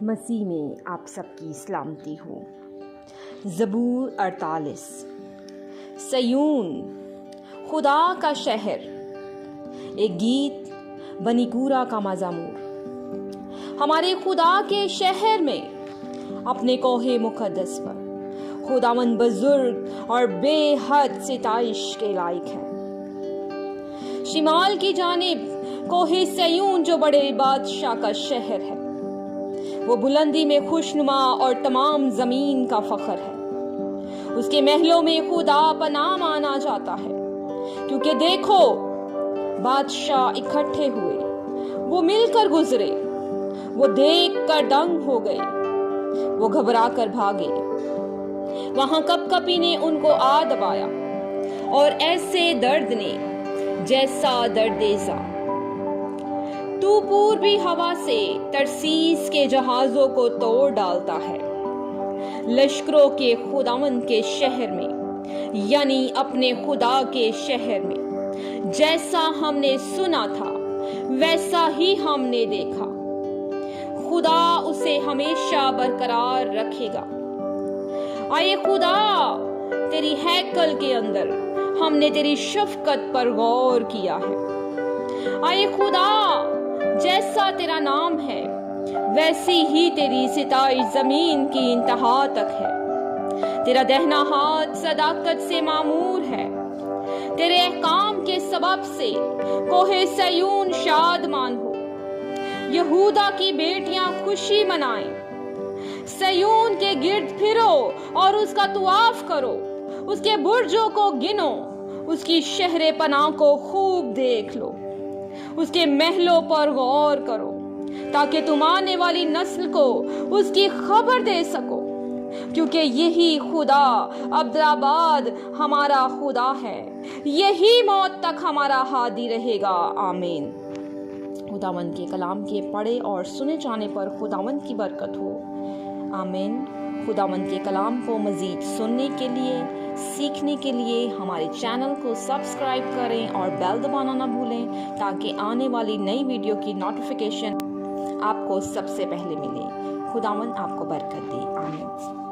मसीह में आप सबकी सलामती हो। ज़बूर 48। सयून खुदा का शहर, एक गीत बनीकूरा का मज़मूर। हमारे खुदा के शहर में अपने कोहे मुक़द्दस पर खुदावंद बुजुर्ग और बेहद सिताइश के लायक है। शिमाल की जानिब कोहे सयून जो बड़े बादशाह का शहर है, वो बुलंदी में खुशनुमा और तमाम जमीन का फख्र है। उसके महलों में खुदा पनाह माना जाता है, क्योंकि देखो बादशाह इकट्ठे हुए, वो मिलकर गुजरे, वो देख कर दंग हो गए, वो घबरा कर भागे। वहां कपकपी ने उनको आ दबाया और ऐसे दर्द ने जैसा दर्देजा। तू पूर्वी हवा से तरसीस के जहाजों को तोड़ डालता है। लश्करों के खुदावंद के शहर में, यानी अपने खुदा के शहर में, जैसा हमने सुना था वैसा ही हमने देखा। खुदा उसे हमेशा बरकरार रखेगा। आए खुदा, तेरी हैकल के अंदर हमने तेरी शफकत पर गौर किया है। आए खुदा, जैसा तेरा नाम है वैसी ही तेरी सिताई जमीन की इंतहा तक है। तेरा दहना हाथ सदाकत से मामूर है। तेरे अहकाम के सबब से कोहे सयून शादमान हो। यहूदा की बेटियां खुशी मनाएं। सयून के गिर्द फिरो और उसका तुआफ करो। उसके बुर्जों को गिनो, उसकी शहरे पनाह को खूब देख लो, उसके महलों पर गौर करो, ताकि तुम आने वाली नस्ल को उसकी खबर दे सको, क्योंकि यही खुदा अब्दाबाद हमारा खुदा है, यही मौत तक हमारा हादी रहेगा। आमीन। खुदावंद के कलाम के पढ़े और सुने जाने पर खुदावंद की बरकत हो। आमीन। खुदावंद के कलाम को मज़ीद सुनने के लिए, सीखने के लिए हमारे चैनल को सब्सक्राइब करें और बेल दबाना ना भूलें, ताकि आने वाली नई वीडियो की नोटिफिकेशन आपको सबसे पहले मिले। खुदावंद आपको बरकत दे। आमीन।